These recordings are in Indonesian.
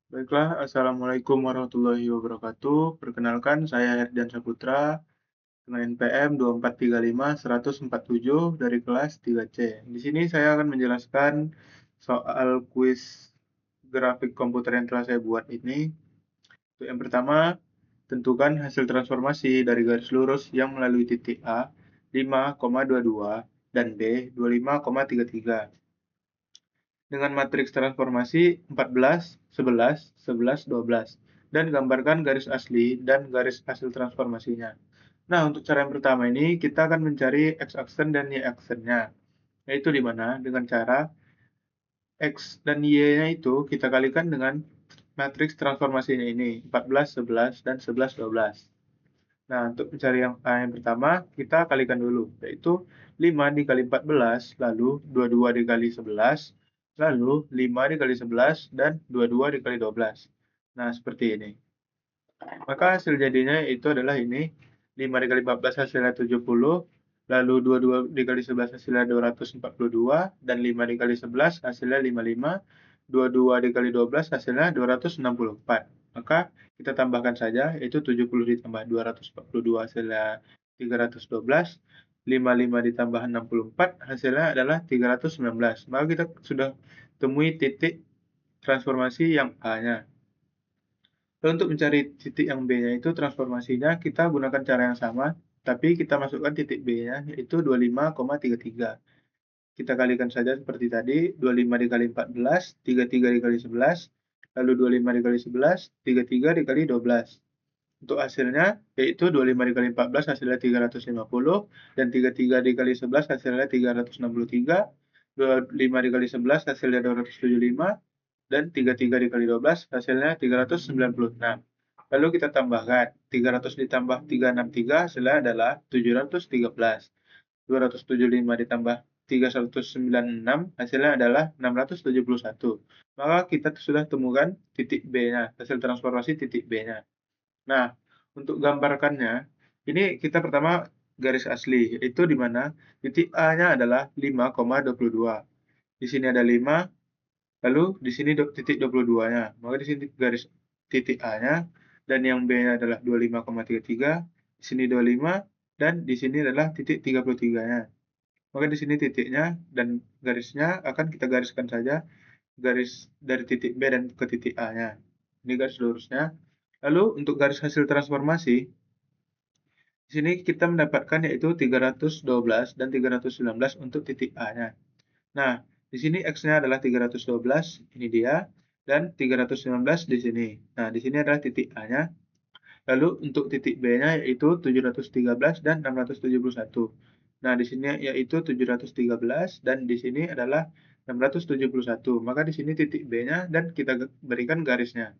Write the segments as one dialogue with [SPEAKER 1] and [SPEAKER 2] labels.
[SPEAKER 1] Baiklah, Assalamualaikum warahmatullahi wabarakatuh. Perkenalkan, saya Herdian Saputra dengan NPM 2435-147 dari kelas 3C. Di sini saya akan menjelaskan soal kuis grafik komputer yang telah saya buat ini. Untuk yang pertama, tentukan hasil transformasi dari garis lurus yang melalui titik A 5,22 dan B 25,33 dengan matriks transformasi 14, 11, 11, 12, dan gambarkan garis asli dan garis hasil transformasinya. Nah, untuk cara yang pertama ini, kita akan mencari x-aksen dan y-aksennya, yaitu di mana dengan cara x dan y-nya itu kita kalikan dengan matriks transformasinya ini, 14, 11, dan 11, 12. Nah, untuk mencari yang pertama, kita kalikan dulu, yaitu 5 dikali 14, lalu 22 dikali 11, lalu 5 dikali 11, dan 22 dikali 12. Nah, seperti ini. Maka hasil jadinya itu adalah ini, 5 dikali 14 hasilnya 70, lalu 22 dikali 11 hasilnya 242, dan 5 dikali 11 hasilnya 55, 22 dikali 12 hasilnya 264. Maka kita tambahkan saja, itu 70 ditambah 242 hasilnya 312, 55 ditambah 64 hasilnya adalah 319. Maka kita sudah temui titik transformasi yang A-nya. Dan untuk mencari titik yang B-nya itu transformasinya kita gunakan cara yang sama, tapi kita masukkan titik B-nya yaitu 25,33. Kita kalikan saja seperti tadi, 25 dikali 14, 33 dikali 11, lalu 25 dikali 11, 33 dikali 12. Untuk hasilnya yaitu 25 dikali 14 hasilnya 350, dan 33 dikali 11 hasilnya 363, 25 dikali 11 hasilnya 275, dan 33 dikali 12 hasilnya 396. Lalu kita tambahkan 300 ditambah 363 hasilnya adalah 713. 275 ditambah 396 hasilnya adalah 671. Maka kita sudah temukan titik B-nya, hasil transformasi titik B-nya. Nah, untuk gambarkannya, ini kita pertama garis asli, yaitu di mana titik A-nya adalah 5,22. Di sini ada 5, lalu di sini titik 22-nya. Maka di sini garis titik A-nya, dan yang B-nya adalah 25,33, di sini 25, dan di sini adalah titik 33-nya. Maka di sini titiknya dan garisnya akan kita gariskan saja, garis dari titik B dan ke titik A-nya. Ini garis lurusnya. Lalu untuk garis hasil transformasi, di sini kita mendapatkan yaitu 312 dan 319 untuk titik A-nya. Nah, di sini X-nya adalah 312, ini dia, dan 319 di sini. Nah, di sini adalah titik A-nya. Lalu untuk titik B-nya yaitu 713 dan 671. Nah, di sini yaitu 713 dan di sini adalah 671. Maka di sini titik B-nya dan kita berikan garisnya.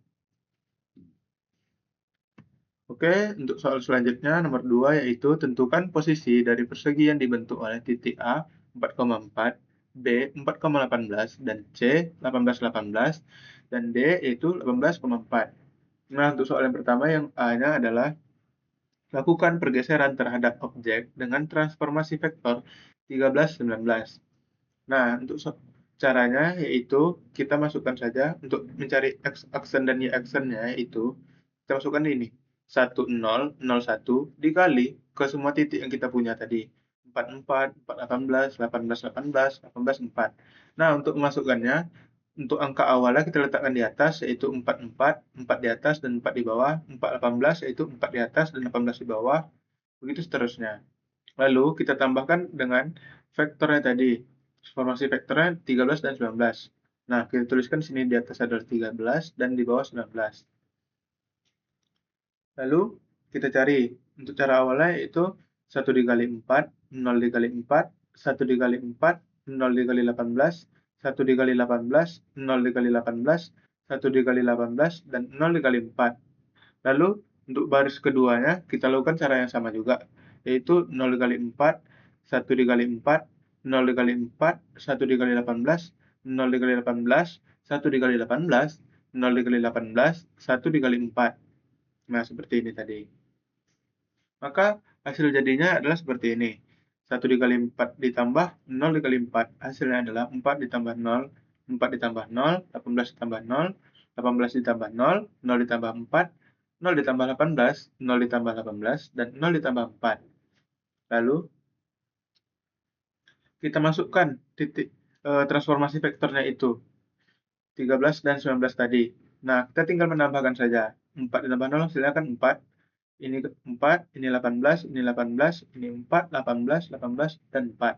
[SPEAKER 1] Oke, untuk soal selanjutnya nomor 2 yaitu tentukan posisi dari persegi yang dibentuk oleh titik A 4,4, B 4,18, dan C 18,18, dan D yaitu 18,4. Nah, untuk soal yang pertama yang A-nya adalah lakukan pergeseran terhadap objek dengan transformasi vektor 13,19. Nah, untuk caranya yaitu kita masukkan saja untuk mencari x-aksen dan y-aksennya yaitu kita masukkan ini 10,01 dikali ke semua titik yang kita punya tadi. 44, 418, 18, 18, 18, 4. Nah, untuk memasukkannya, untuk angka awalnya kita letakkan di atas, yaitu 44, 4 di atas dan 4 di bawah, 418 yaitu 4 di atas dan 18 di bawah, begitu seterusnya. Lalu kita tambahkan dengan vektornya tadi. Formasi vektornya 13 dan 19. Nah, kita tuliskan sini di atas adalah 13 dan di bawah 19. Lalu kita cari untuk cara awalnya yaitu 1 dikali 4, 0 dikali 4, 1 dikali 4, 0 dikali 18, 1 dikali 18, 0 dikali 18, 1 dikali 18, dan 0 dikali 4. Lalu untuk baris keduanya kita lakukan cara yang sama juga, yaitu 0 dikali 4, 1 dikali 4, 0 dikali 4, 1 dikali 18, 0 dikali 18, 1 dikali 18, 0 dikali 18, 1 dikali 4. Nah, seperti ini tadi. Maka hasil jadinya adalah seperti ini. 1 dikali 4 ditambah 0 dikali 4. Hasilnya adalah 4 ditambah 0, 4 ditambah 0, 18 ditambah 0, 18 ditambah 0, 0 ditambah 4, 0 ditambah 18, 0 ditambah 18, dan 0 ditambah 4. Lalu, kita masukkan titik transformasi vektornya itu, 13 dan 19 tadi. Nah, kita tinggal menambahkan saja. 4 ditambah 0 hasilnya kan 4. Ini 4, ini 18, ini 18, ini 4, 18, 18, dan 4.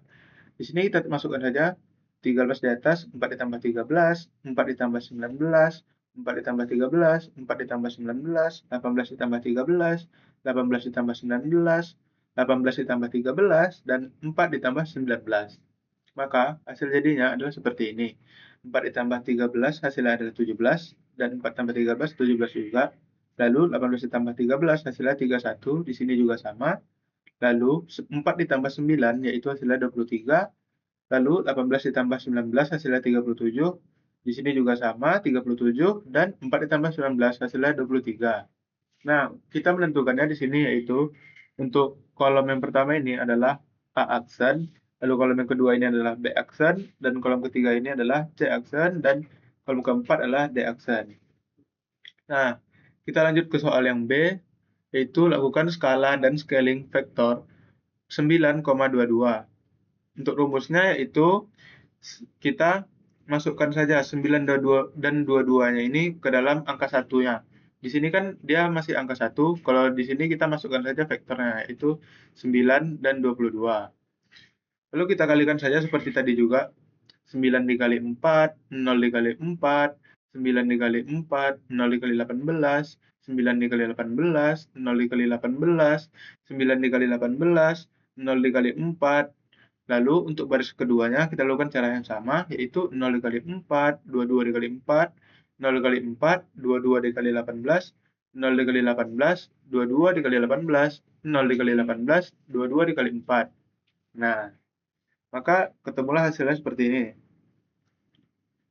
[SPEAKER 1] Di sini kita masukkan saja 13 di atas, 4 ditambah 13, 4 ditambah 19, 4 ditambah 13, 4 ditambah 19, 18 ditambah 13, 18 ditambah 19, 18 ditambah 13, dan 4 ditambah 19. Maka hasil jadinya adalah seperti ini. 4 ditambah 13 hasilnya adalah 17, dan 4 tambah 13, 17 juga. Lalu 18 ditambah 13 hasilnya 31, di sini juga sama. Lalu 4 ditambah 9 yaitu hasilnya 23. Lalu 18 ditambah 19 hasilnya 37. Di sini juga sama 37, dan 4 ditambah 19 hasilnya 23. Nah, kita menentukannya di sini yaitu untuk kolom yang pertama ini adalah A aksen, lalu kolom yang kedua ini adalah B aksen, dan kolom ketiga ini adalah C aksen, dan kolom keempat adalah D aksen. Nah, kita lanjut ke soal yang B, yaitu lakukan skala dan scaling vektor 9,22. Untuk rumusnya yaitu kita masukkan saja 9 dan 22-nya ini ke dalam angka satunya. Di sini kan dia masih angka 1, kalau di sini kita masukkan saja vektornya, yaitu 9 dan 22. Lalu kita kalikan saja seperti tadi juga, 9 dikali 4, 0 dikali 4, 9 dikali 4, 0 dikali 18, 9 dikali 18, 0 dikali 18, 9 dikali 18, 0 dikali 4. Lalu untuk baris keduanya kita lakukan cara yang sama, yaitu 0 dikali 4, 22 dikali 4, 0 dikali 4, 22 dikali 18, 0 dikali 18, 22 dikali 18, 0 dikali 18, 22 dikali 4. Nah, maka ketemulah hasilnya seperti ini.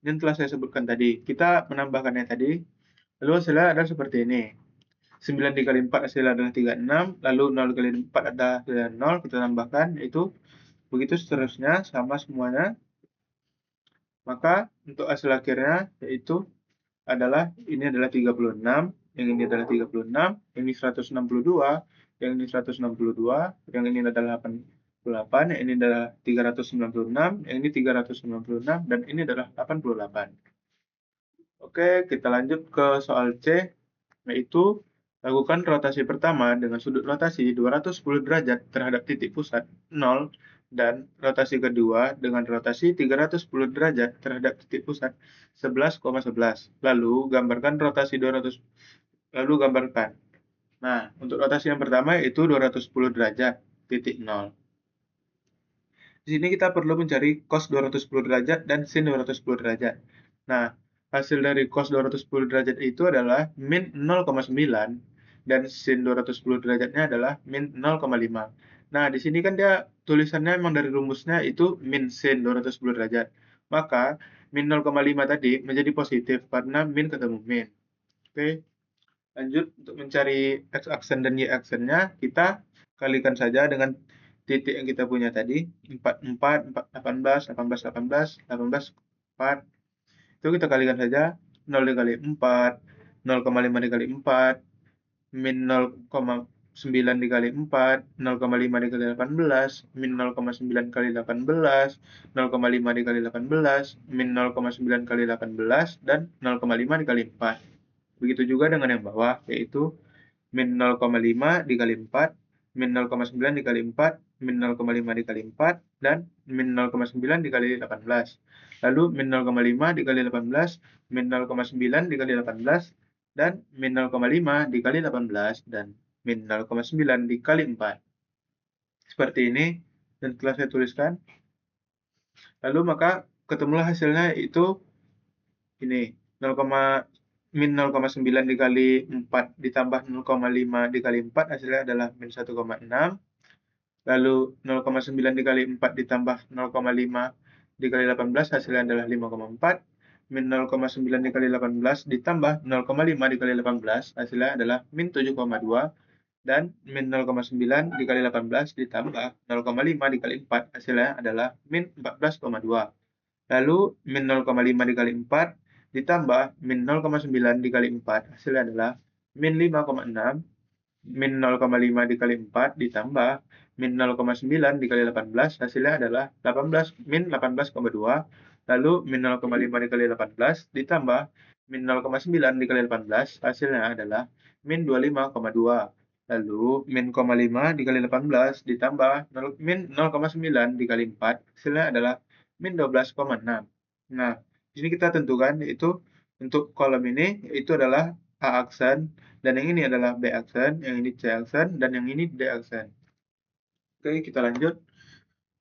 [SPEAKER 1] Yang telah saya sebutkan tadi. Kita menambahkannya tadi, lalu hasilnya adalah seperti ini. 9 dikali 4 hasilnya adalah 36, lalu 0 dikali 4 adalah 0, kita tambahkan, itu begitu seterusnya, sama semuanya. Maka untuk hasil akhirnya yaitu adalah ini adalah 36, yang ini adalah 36, yang ini 162, yang ini 162, yang ini adalah 88, yang ini adalah 396, yang ini 396, dan ini adalah 88. Oke, kita lanjut ke soal C, yaitu lakukan rotasi pertama dengan sudut rotasi 210 derajat terhadap titik pusat 0, dan rotasi kedua dengan rotasi 310 derajat terhadap titik pusat 11,11. Lalu gambarkan rotasi 200, lalu gambarkan. Nah, untuk rotasi yang pertama yaitu 210 derajat, titik 0. Di sini kita perlu mencari cos 210 derajat dan sin 210 derajat. Nah, hasil dari cos 210 derajat itu adalah min 0,9, dan sin 210 derajatnya adalah min 0,5. Nah, di sini kan dia tulisannya memang dari rumusnya itu min sin 210 derajat. Maka, min 0,5 tadi menjadi positif karena min ketemu min. Oke, lanjut untuk mencari x aksen dan y aksennya, kita kalikan saja dengan titik yang kita punya tadi, 4, 4, 18, 18, 18, 18, 4. Itu kita kalikan saja, 0 dikali 4, 0,5 dikali 4, min 0,9 dikali 4, 0,5 dikali 18, min 0,9 kali 18, 0,5 dikali 18, min 0,9 kali 18, dan 0,5 dikali 4. Begitu juga dengan yang bawah, yaitu min 0,5 dikali 4, min 0,9 dikali 4, min 0,5 dikali 4, dan min 0,9 dikali 18. Lalu min 0,5 dikali 18, min 0,9 dikali 18, dan min 0,5 dikali 18, dan min 0,9 dikali 4. Seperti ini, dan telah saya tuliskan. Lalu maka ketemulah hasilnya itu ini, min 0,9 dikali 4 ditambah 0,5 dikali 4 hasilnya adalah min 1,6. Lalu 0,9 dikali 4 ditambah 0,5 dikali 18 hasilnya adalah 5,4. Min 0,9 dikali 18 ditambah 0,5 dikali 18 hasilnya adalah min 7,2. Dan min 0,9 dikali 18 ditambah 0,5 dikali 4 hasilnya adalah min 14,2. Lalu min 0,5 dikali 4 ditambah min 0,9 dikali 4, hasilnya adalah min 5,6, min 0,5 dikali 4 ditambah min 0,9 dikali 18, hasilnya adalah 18, min 18,2, lalu min 0,5 dikali 18 ditambah min 0,9 dikali 18, hasilnya adalah min 25,2. Lalu min 0,5 dikali 18 ditambah min 0,9 dikali 4, hasilnya adalah min 12,6. Nah, di sini kita tentukan yaitu untuk kolom ini itu adalah A aksen, dan yang ini adalah B aksen, yang ini C aksen, dan yang ini D aksen. Oke, kita lanjut.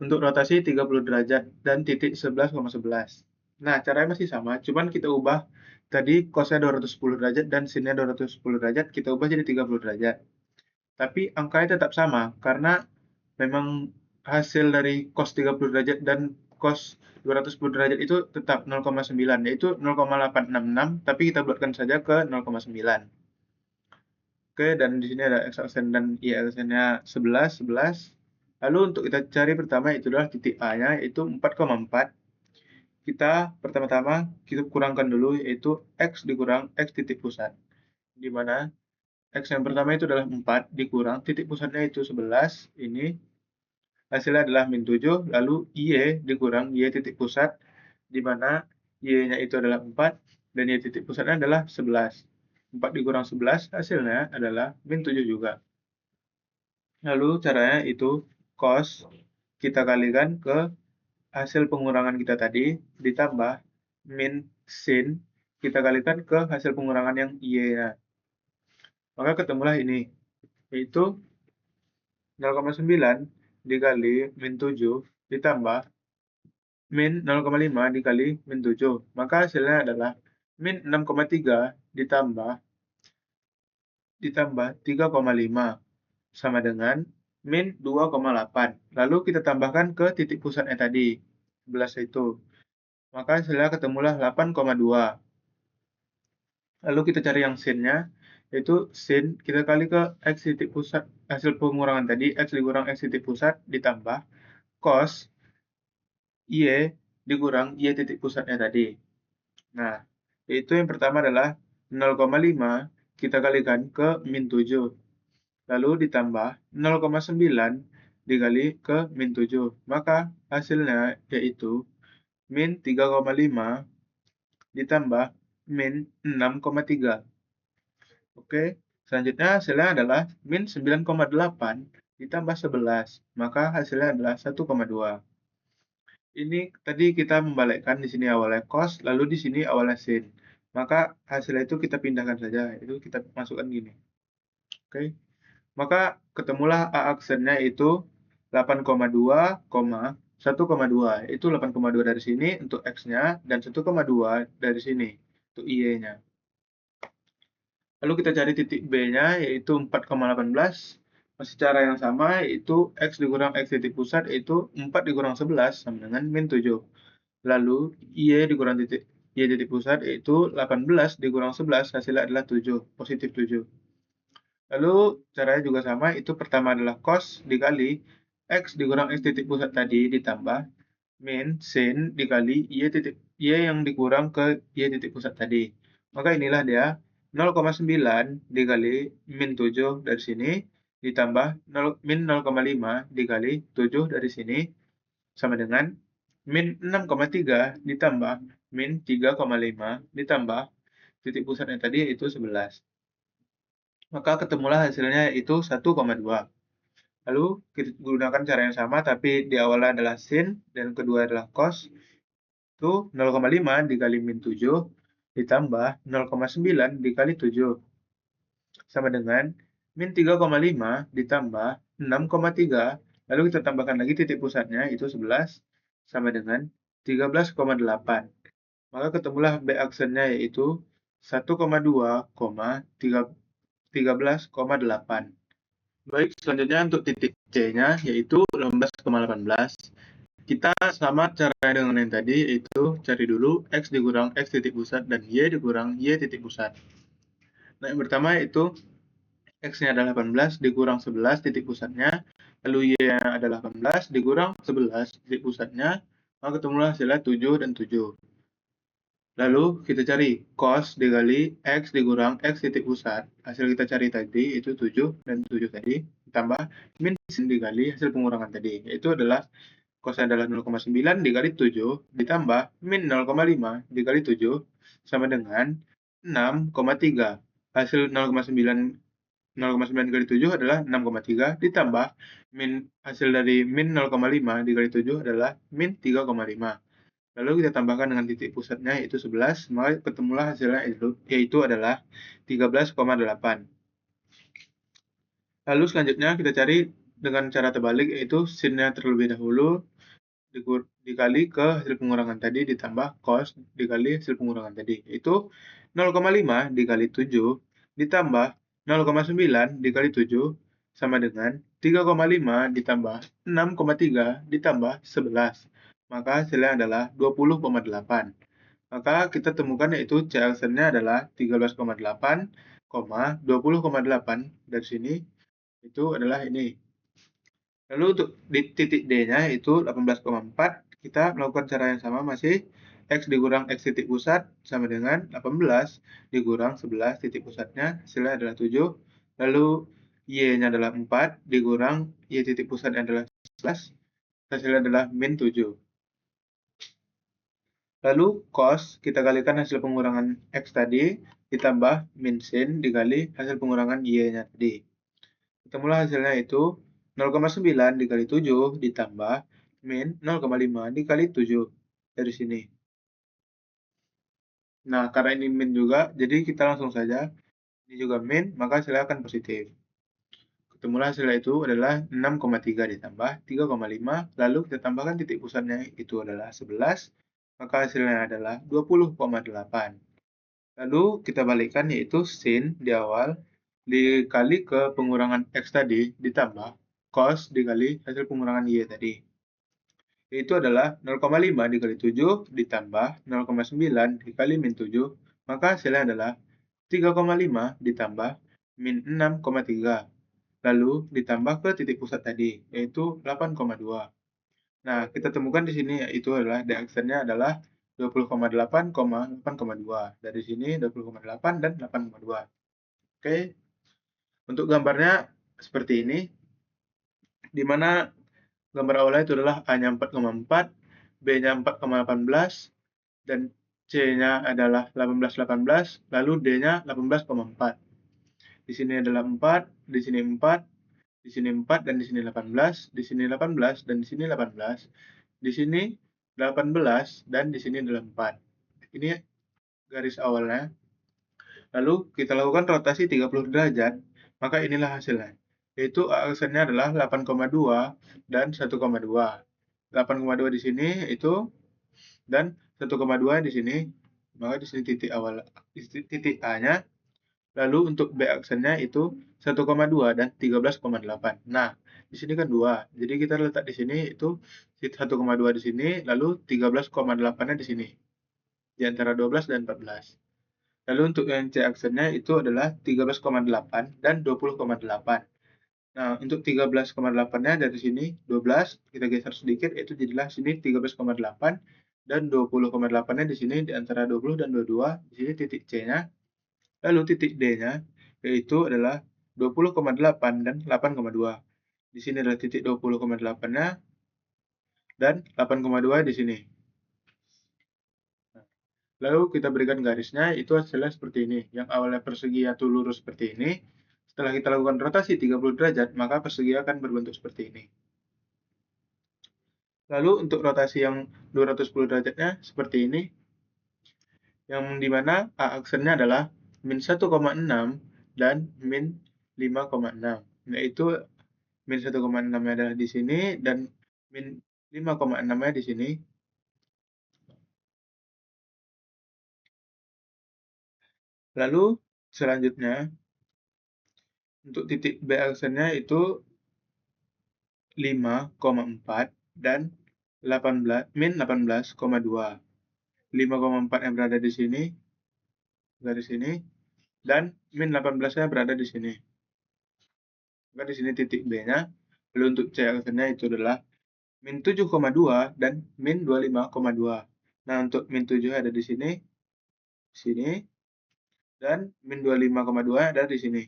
[SPEAKER 1] Untuk rotasi 30 derajat dan titik 11,11. Nah, caranya masih sama, cuman kita ubah tadi cosnya 210 derajat dan sinnya 210 derajat, kita ubah jadi 30 derajat. Tapi angkanya tetap sama, karena memang hasil dari cos 30 derajat dan cos 210 derajat itu tetap 0,9, yaitu 0,866, tapi kita buatkan saja ke 0,9. Oke, dan di sini ada X aksen dan Y aksennya 11, 11. Lalu untuk kita cari pertama itu adalah titik A-nya, yaitu 4,4. Kita pertama-tama kita kurangkan dulu, yaitu X dikurang X titik pusat. Di mana X yang pertama itu adalah 4 dikurang titik pusatnya itu 11, ini hasilnya adalah min 7, lalu Y dikurang Y titik pusat, di mana Y-nya itu adalah 4, dan Y titik pusatnya adalah 11. 4 dikurang 11, hasilnya adalah min 7 juga. Lalu caranya itu cos kita kalikan ke hasil pengurangan kita tadi, ditambah min sin kita kalikan ke hasil pengurangan yang Y-nya. Maka ketemulah ini, yaitu 0,9 dikali min 7 ditambah min 0,5 dikali min 7. Maka hasilnya adalah min 6,3 ditambah 3,5 sama dengan min 2,8. Lalu kita tambahkan ke titik pusatnya tadi, 11 itu. Maka hasilnya ketemulah 8,2. Lalu kita cari yang sin-nya, yaitu sin kita kali ke X titik pusat, hasil pengurangan tadi, X dikurang X titik pusat ditambah cos Y dikurang Y titik pusatnya tadi. Nah, yaitu yang pertama adalah 0,5 kita kalikan ke min 7. Lalu ditambah 0,9 dikali ke min 7. Maka hasilnya yaitu min 3,5 ditambah min 6,3. Oke, selanjutnya hasilnya adalah min 9,8 ditambah 11. Maka hasilnya adalah 1,2. Ini tadi kita membalikkan, di sini awalnya cos, lalu di sini awalnya sin. Maka hasilnya itu kita pindahkan saja, itu kita masukkan gini. Oke. Maka ketemulah A aksennya itu 8,2, 1,2. Itu 8,2 dari sini untuk X-nya dan 1,2 dari sini untuk Y-nya. Lalu kita cari titik B-nya yaitu 4,18. Masih cara yang sama, yaitu X dikurang X titik pusat yaitu 4 dikurang 11 sama dengan min 7. Lalu Y dikurang titik Y titik pusat yaitu 18 dikurang 11, hasilnya adalah 7, positif 7. Lalu caranya juga sama, itu pertama adalah cos dikali X dikurang X titik pusat tadi ditambah min sin dikali Y yang dikurang ke Y titik pusat tadi. Maka inilah dia 0,9 dikali min 7 dari sini ditambah min 0,5 dikali 7 dari sini sama dengan min 6,3 ditambah min 3,5 ditambah titik pusatnya tadi yaitu 11. Maka ketemulah hasilnya yaitu 1,2. Lalu kita gunakan cara yang sama, tapi di awalnya adalah sin dan kedua adalah cos. Itu 0,5 dikali min 7 ditambah 0,9 dikali 7 sama dengan min 3,5 ditambah 6,3. Lalu kita tambahkan lagi titik pusatnya itu 11 sama dengan 13,8. Maka ketemulah B aksennya yaitu 1,2, 13,8. Baik, selanjutnya untuk titik C-nya yaitu 18,18. Kita sama caranya dengan yang tadi, yaitu cari dulu X dikurang X titik pusat dan Y dikurang Y titik pusat. Nah, yang pertama yaitu X-nya adalah 18 dikurang 11 titik pusatnya, lalu Y-nya adalah 18 dikurang 11 titik pusatnya, maka ketemulah hasilnya 7 dan 7. Lalu kita cari cos dikali X dikurang X titik pusat. Hasil kita cari tadi itu 7 dan 7 tadi. Ditambah min sin dikali hasil pengurangan tadi. Yaitu adalah cosnya adalah 0,9 dikali 7 ditambah min 0,5 dikali 7 sama dengan 6,3. Hasil 0,9 dikali 7 adalah 6,3 ditambah hasil dari min 0,5 dikali 7 adalah min 3,5. Lalu kita tambahkan dengan titik pusatnya yaitu 11, maka ketemulah hasilnya yaitu adalah 13,8. Lalu selanjutnya kita cari dengan cara terbalik, yaitu sinnya terlebih dahulu dikali ke hasil pengurangan tadi ditambah cos dikali hasil pengurangan tadi, yaitu 0,5 dikali 7 ditambah 0,9 dikali 7 sama dengan 3,5 ditambah 6,3 ditambah 11. Maka hasilnya adalah 20,8. Maka kita temukan yaitu C aksennya adalah 13,8, 20,8 dari sini itu adalah ini. Lalu untuk di titik D-nya itu 18,4, kita melakukan cara yang sama masih X dikurang X titik pusat sama dengan 18 dikurang 11 titik pusatnya, hasilnya adalah 7. Lalu Y-nya adalah 4 dikurang Y titik pusatnya adalah 11, hasilnya adalah min 7. Lalu cos kita kalikan hasil pengurangan X tadi ditambah min sin dikali hasil pengurangan Y-nya tadi. Ketemulah hasilnya itu 0,9 dikali 7 ditambah min 0,5 dikali 7 dari sini. Nah, karena ini min juga, jadi kita langsung saja. Ini juga min, maka hasilnya akan positif. Ketemulah hasilnya itu adalah 6,3 ditambah 3,5, lalu kita tambahkan titik pusatnya itu adalah 11, maka hasilnya adalah 20,8. Lalu kita balikkan yaitu sin di awal dikali ke pengurangan X tadi ditambah cos dikali hasil pengurangan Y tadi. Yaitu adalah 0,5 dikali 7 ditambah 0,9 dikali min 7, maka hasilnya adalah 3,5 ditambah min 6,3. Lalu ditambah ke titik pusat tadi, yaitu 8,2. Nah, kita temukan di sini yaitu adalah D aksennya adalah 20,8, 8,2. Dari sini 20,8 dan 8,2. Oke, untuk gambarnya seperti ini, di mana gambar awalnya itu adalah A-nya 4,4, B-nya 4,18, dan C-nya adalah 18,18, lalu D-nya 18,4. Di sini adalah 4, di sini 4, di sini 4, dan di sini 18, di sini 18, dan di sini 18, di sini 18, dan di sini adalah 4. Ini garis awalnya. Lalu kita lakukan rotasi 30 derajat, maka inilah hasilnya. Yaitu aksennya adalah 8,2 dan 1,2. 8,2 di sini itu dan 1,2 di sini. Maka di sini titik awal titik A-nya. Lalu untuk B aksennya itu 1,2 dan 13,8. Nah, di sini kan 2. Jadi kita letak di sini itu 1,2 di sini, lalu 13,8-nya di sini. Di antara 12 dan 14. Lalu untuk yang C aksennya itu adalah 13,8 dan 20,8. Nah, untuk 13,8-nya dari sini 12, kita geser sedikit, itu jadilah sini 13,8 dan 20,8-nya di sini di antara 20 dan 22, di sini titik C-nya. Lalu titik D-nya yaitu adalah 20,8 dan 8,2. Di sini adalah titik 20,8-nya dan 8,2 di sini. Lalu kita berikan garisnya, itu hasilnya seperti ini. Yang awalnya persegi atau lurus seperti ini, setelah kita lakukan rotasi 30 derajat, maka persegi akan berbentuk seperti ini. Lalu untuk rotasi yang 210 derajatnya seperti ini, yang dimana A aksennya adalah min 1,6 dan min 5,6. Yaitu min 1,6-nya adalah di sini dan min 5,6-nya di sini. Lalu selanjutnya untuk titik B aksennya itu 5,4 dan 18 min 18,2. 5,4 yang berada di sini, garis ini, dan min 18-nya berada di sini. Maka di sini titik B-nya. Lalu untuk C aksennya itu adalah min 7,2 dan min 25,2. Nah, untuk min 7 ada di sini, di sini, dan min 25,2 ada di sini.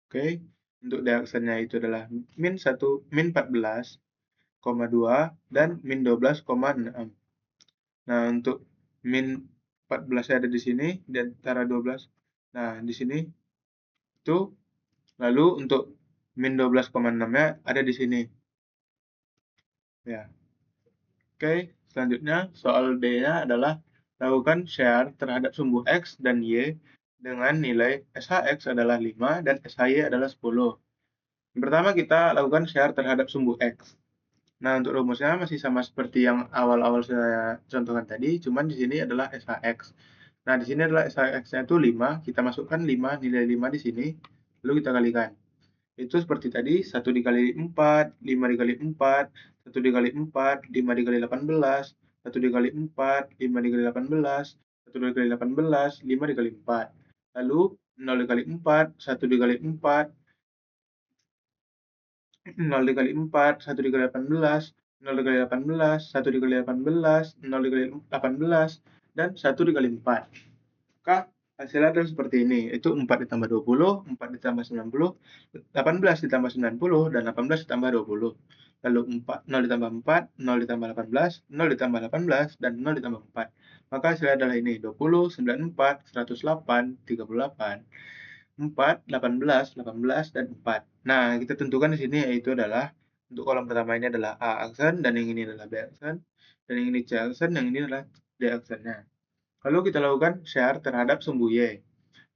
[SPEAKER 1] Oke, untuk diaksennya itu adalah min 1, min 14,2 dan min 12,6. Nah, untuk min 14 ada di sini di antara 12. Nah, di sini itu lalu untuk min 12,6-nya ada di sini. Ya. Oke, selanjutnya soal D-nya adalah lakukan share terhadap sumbu X dan Y dengan nilai SHX adalah 5 dan SHY adalah 10. Yang pertama kita lakukan share terhadap sumbu X. Nah, untuk rumusnya masih sama seperti yang awal-awal saya contohkan tadi, cuman di sini adalah SHX. Nah, di sini adalah SHX-nya itu 5, kita masukkan 5, nilai 5 di sini, lalu kita kalikan. Itu seperti tadi, 1 dikali 4, 5 dikali 4, 1 dikali 4, 5 dikali 18, 1 dikali 4, 5 dikali 18, 1 dikali 18, 5 dikali 4. Lalu 0 dikali 4, 1 dikali 4, 0 dikali 4, 1 dikali 18, 0 dikali 18, 1 dikali 18, 0 dikali 18, dan 1 dikali 4. Maka hasilnya adalah seperti ini, itu 4 ditambah 20, 4 ditambah 90, 18 ditambah 90, dan 18 ditambah 20. Lalu 4, 0 ditambah 4, 0 ditambah 18, 0 ditambah 18, dan 0 ditambah 4. Maka hasilnya adalah ini, 20, 94, 108, 38, 4, 18, 18, dan 4. Nah, kita tentukan di sini yaitu adalah, untuk kolom pertama ini adalah A aksen, dan yang ini adalah B aksen, dan yang ini C aksen, yang ini adalah D aksennya. Lalu kita lakukan share terhadap sumbu Y.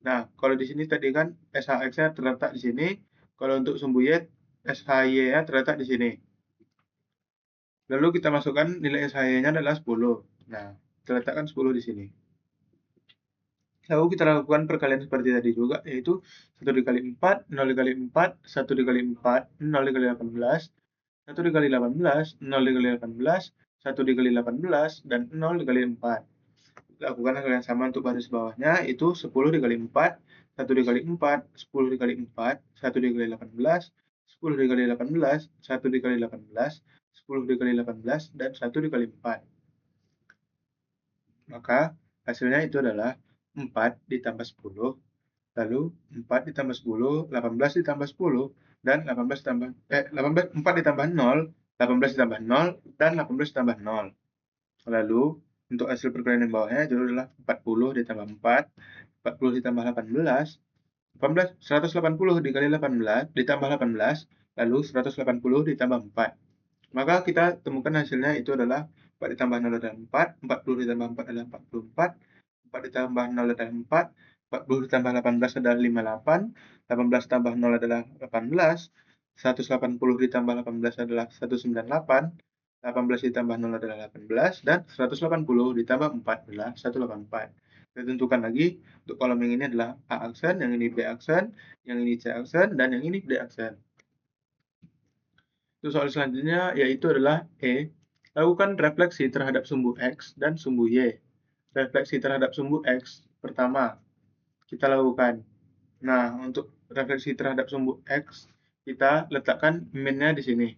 [SPEAKER 1] Nah, kalau di sini tadi kan SHX-nya terletak di sini, kalau untuk sumbu Y, SHY-nya terletak di sini. Lalu kita masukkan nilai SHY-nya adalah 10. Nah, terletakkan 10 di sini. Lalu kita lakukan perkalian seperti tadi juga, yaitu 1 dikali 4, 0 dikali 4, 1 dikali 4, 0 dikali 18, 1 dikali 18, 0 dikali 18, 1 dikali 18, dan 0 dikali 4. Lakukan hal yang sama untuk baris bawahnya, itu 10 dikali 4, 1 dikali 4, 10 dikali 4, 1 dikali 18, 10 dikali 18, 1 dikali 18, 10 dikali 18, dan 1 dikali 4. Maka hasilnya itu adalah 4 ditambah 10, lalu 4 ditambah 10, 18 ditambah 10, dan 18 ditambah 4 ditambah 0, 18 ditambah 0, dan 18 ditambah 0. Lalu untuk hasil perkalian yang bawahnya itu adalah 40 ditambah 4, 40 ditambah 18, 180 dikali 18 ditambah 18, lalu 180 ditambah 4. Maka kita temukan hasilnya itu adalah 4 ditambah 0 adalah 4, 40 ditambah 4 adalah 44, 4 ditambah 0 adalah 4, 40 ditambah 18 adalah 58, 18 tambah 0 adalah 18, 180 ditambah 18 adalah 198, 18 ditambah 0 adalah 18, dan 180 ditambah 4 adalah 184. Kita tentukan lagi, untuk kolom yang ini adalah A aksen, yang ini B aksen, yang ini C aksen, dan yang ini D aksen. Untuk soal selanjutnya yaitu adalah E. Lakukan refleksi terhadap sumbu X dan sumbu Y. Refleksi terhadap sumbu X, pertama, kita lakukan. Nah, untuk refleksi terhadap sumbu X, kita letakkan min-nya di sini.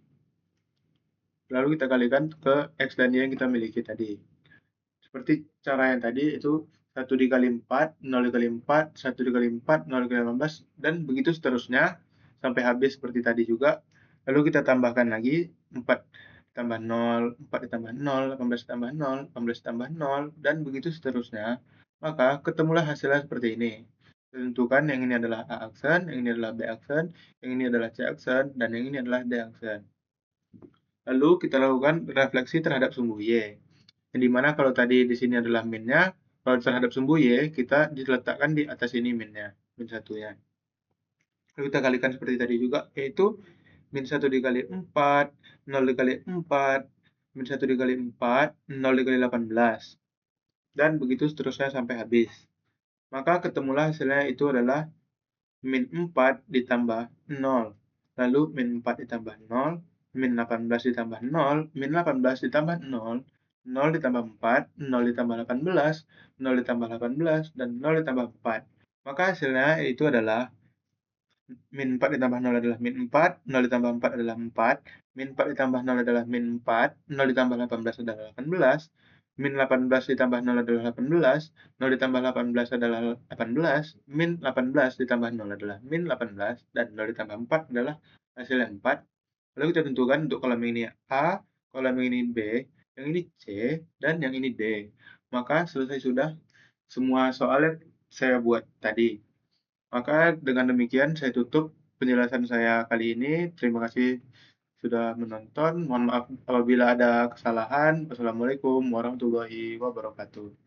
[SPEAKER 1] Lalu kita kalikan ke X dan Y yang kita miliki tadi. Seperti cara yang tadi, itu 1 dikali 4, 0 dikali 4, 1 dikali 4, 0 dikali 18, dan begitu seterusnya, sampai habis seperti tadi juga. Lalu kita tambahkan lagi, 4 ditambah 0, 4 ditambah 0, 18 ditambah 0, 18 ditambah 0, dan begitu seterusnya. Maka ketemulah hasilnya seperti ini. Tentukan yang ini adalah A aksen, yang ini adalah B aksen, yang ini adalah C aksen, dan yang ini adalah D aksen. Lalu kita lakukan refleksi terhadap sumbu Y. Yang dimana kalau tadi di sini adalah min-nya, kalau terhadap sumbu Y, kita diletakkan di atas ini min-nya, min satunya. Lalu kita kalikan seperti tadi juga, yaitu min 1 dikali 4, 0 dikali 4, min 1 dikali 4, 0 dikali 18. Dan begitu seterusnya sampai habis. Maka ketemulah hasilnya itu adalah min 4 ditambah 0. Lalu min 4 ditambah 0, min 18 ditambah 0, min 18 ditambah 0, 0 ditambah 4, 0 ditambah 18, 0 ditambah 18, dan 0 ditambah 4. Maka hasilnya itu adalah min 4 ditambah 0 adalah min 4, 0 ditambah 4 adalah 4, min 4 ditambah 0 adalah min 4, 0 ditambah 18 adalah 18, min 18 ditambah 0 adalah 18, 0 ditambah 18 adalah 18, min 18 ditambah 0 adalah min 18, dan 0 ditambah 4 adalah hasilnya 4. Lalu kita tentukan untuk kolom ini A, kolom ini B, yang ini C, dan yang ini D. Maka selesai sudah semua soal yang saya buat tadi. Maka dengan demikian saya tutup penjelasan saya kali ini. Terima kasih sudah menonton. Mohon maaf apabila ada kesalahan. Wassalamualaikum warahmatullahi wabarakatuh.